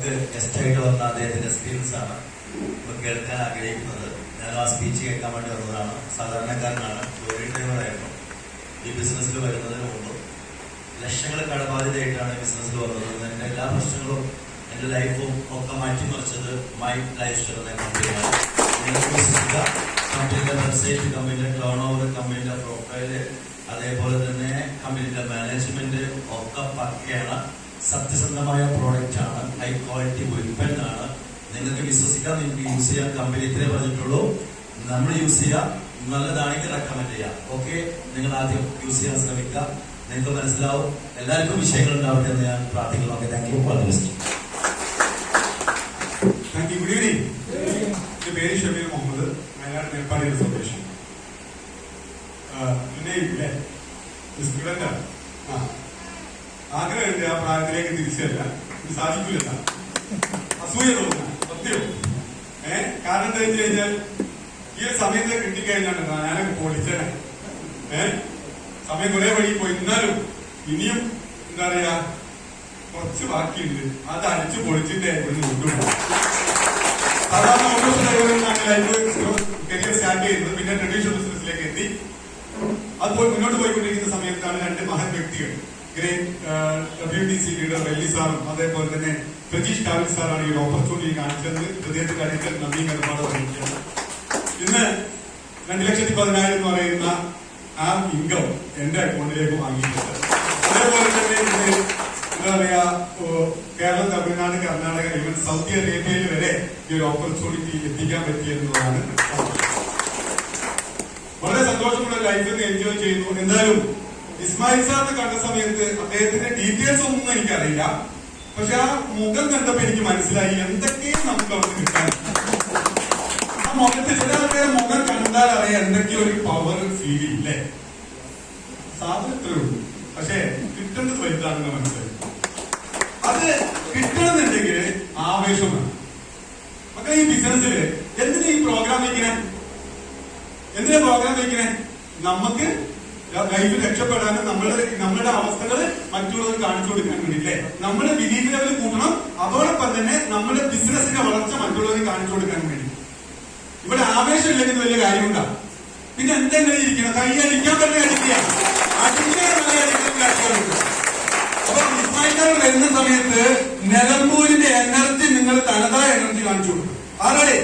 നമുക്ക് ഗസ്റ്റായിട്ട് വന്ന അദ്ദേഹത്തിന്റെ എക്സ്പീരിയൻസ് ആണ് കേൾക്കാൻ ആഗ്രഹിക്കുന്നത്. ഞാൻ ആ സ്പീച്ച് കേൾക്കാൻ വേണ്ടി വന്നതാണ്. സാധാരണക്കാരനാണ്, ലോറി ഡ്രൈവറായിരുന്നു. ഈ ബിസിനസ്സിൽ വരുന്നതിന് മുമ്പ് ലക്ഷങ്ങൾ കടബാധ്യതയായിട്ടാണ് ബിസിനസ്സിൽ വന്നത്. എന്റെ എല്ലാ പ്രശ്നങ്ങളും എന്റെ ലൈഫും ഒക്കെ മാറ്റിമറിച്ചത് മൈ ലൈഫ് സ്റ്റൈൽ എന്ന കമ്പനിയാണ്. കമ്പനിയുടെ വെബ്സൈറ്റ്, കമ്പനിയുടെ ടേൺ ഓവർ, കമ്പനിയുടെ പ്രൊഫൈല്, അതേപോലെ തന്നെ കമ്പനിയുടെ മാനേജ്മെന്റ് ഒക്കെ പക്കയാണ്. സത്യസന്ധമായ പ്രോഡക്റ്റ് ആണ്, ഹൈ ക്വാളിറ്റി ഉൽപ്പന്നമാണ്. നിങ്ങൾക്ക് വിശ്വസിക്കാം, നിങ്ങൾക്ക് യൂസ് ചെയ്യാൻ. കമ്പനി ഇത്രേ പറഞ്ഞിട്ടുള്ളൂ, നമ്മൾ യൂസ് ചെയ്യാം, നല്ലതാണെങ്കിൽ റെക്കമെൻഡ് ചെയ്യാം. ഓക്കെ, നിങ്ങൾ ആദ്യം യൂസ് ചെയ്യാൻ ശ്രമിക്കുക, നിങ്ങൾക്ക് മനസ്സിലാവും. എല്ലാവർക്കും വിഷയങ്ങൾ ഉണ്ടാവട്ടെ എന്ന് ഞാൻ പ്രാർത്ഥിക്കുന്നു. Okay, thank you. All the best. Thank you. Good evening. എന്റെ പേര് ഷബീർ മുഹമ്മദ്, വയനാട് മേപ്പാടി റിസർവേഷൻ. പിന്നെ സ്റ്റുഡന്റാണ്. ആഗ്രഹമുണ്ട് ആ പ്രായത്തിലേക്ക് തിരിച്ചല്ല, ഇത് സാധിക്കില്ല. അസൂയ തോന്നുന്നു, സത്യം. കാരണം എന്താ വെച്ച് കഴിഞ്ഞാൽ ഈ ഒരു സമയത്ത് കിട്ടിക്കഴിഞ്ഞാൽ ഞാനൊക്കെ പൊളിച്ചനെ. സമയം കുറെ വഴി പോയി, എന്നാലും ഇനിയും എന്താ പറയാ കുറച്ച് ബാക്കിയുണ്ട്. അത് അടിച്ചു പൊളിച്ചിട്ട് ഇവിടുന്ന് കൊണ്ടുപോകും. സാധാരണ ഓട്ടോ ഡ്രൈവറിനാണ് ലൈഫ് കരിയർ സ്റ്റാർട്ട് ചെയ്യുന്നത്. പിന്നെ ട്രഡീഷണൽ ബിസിനസ്സിലേക്ക് എത്തി. അതുപോലെ മുന്നോട്ട് പോയിക്കൊണ്ടിരിക്കുന്ന സമയത്താണ് രണ്ട് മഹൻ വ്യക്തികൾ, ഗ്രേറ്റ് WTC ലീഡർ വെല്ലി സാറും അതേപോലെ തന്നെ പ്രജീഷ് കാവിൽ സാറാണ് ഈ ഓപ്പർച്യൂണിറ്റി കാണിച്ചത്. ഹൃദയത്തിന്റെ അടുക്കൽ നന്ദി കടപ്പാട് വഹിക്കുന്നത്. ഇന്ന് 2,10,000 എന്ന് പറയുന്ന ആ ഇൻകം എന്റെ അക്കൗണ്ടിലേക്ക് വാങ്ങിയിട്ടുണ്ട്. അതേപോലെ തന്നെ ഇത് എന്താ പറയാ കേരളം, തമിഴ്നാട്, കർണാടക, ഈവൻ സൗദി അറേബ്യയിൽ വരെ ഈ ഒരു ഓപ്പർച്യൂണിറ്റി എത്തിക്കാൻ പറ്റിയെന്നുള്ളതാണ്. വളരെ സന്തോഷമുള്ള ലൈഫിൽ എൻജോയ് ചെയ്യുന്നു. എന്തായാലും ഇസ്മായിൽ സാറിനെ കണ്ട സമയത്ത് അദ്ദേഹത്തിന്റെ ഡീറ്റെയിൽസ് ഒന്നും എനിക്കറിയില്ല. പക്ഷെ ആ മുഖം കണ്ടപ്പോ എനിക്ക് മനസ്സിലായി എന്തൊക്കെയും നമുക്ക് അവിടെ കിട്ടാൻ. ആ മുഖത്ത് ചില ആൾക്കാരുടെ മുഖം കണ്ടാൽ അറിയാം എന്തൊക്കെയോ ഒരു പവർ ഫീൽ ഇല്ലേ. സാധനം ഇത്രേ ഉള്ളൂ, പക്ഷെ കിട്ടേണ്ടത് വലുതാണെന്ന് മനസ്സിലായി. അത് കിട്ടണമെന്നുണ്ടെങ്കിൽ ആവേശമാണ്. മക്കളെ, ഈ ബിസിനസ്സില് എന്തിനാ ഈ പ്രോഗ്രാം വയ്ക്കണേ? എന്തിനാ പ്രോഗ്രാം വയ്ക്കണേ? നമുക്ക് ലൈഫിൽ രക്ഷപ്പെടാനും നമ്മളുടെ അവസ്ഥകൾ മറ്റുള്ളവർ കാണിച്ചു കൊടുക്കാൻ വേണ്ടിയില്ലേ. നമ്മുടെ ബിലീഫ് ലെവൽ കൂട്ടണം, അതോടൊപ്പം തന്നെ നമ്മുടെ ബിസിനസിന്റെ വളർച്ച മറ്റുള്ളവരെ കാണിച്ചു കൊടുക്കാൻ വേണ്ടി. ഇവിടെ ആവേശം ഇല്ലെങ്കിൽ വലിയ കാര്യമുണ്ടാ. പിന്നെ എന്തെങ്കിലും ഇരിക്കണം, കൈയടിക്കാൻ തന്നെ അടിക്കുക, അപ്പൊ ഇസ്മായിൽ വരുന്ന സമയത്ത് നിലമ്പൂരിന്റെ എനർജി നിങ്ങൾ തനതായ എനർജി കാണിച്ചു കൊടുക്കും. ആരാടേ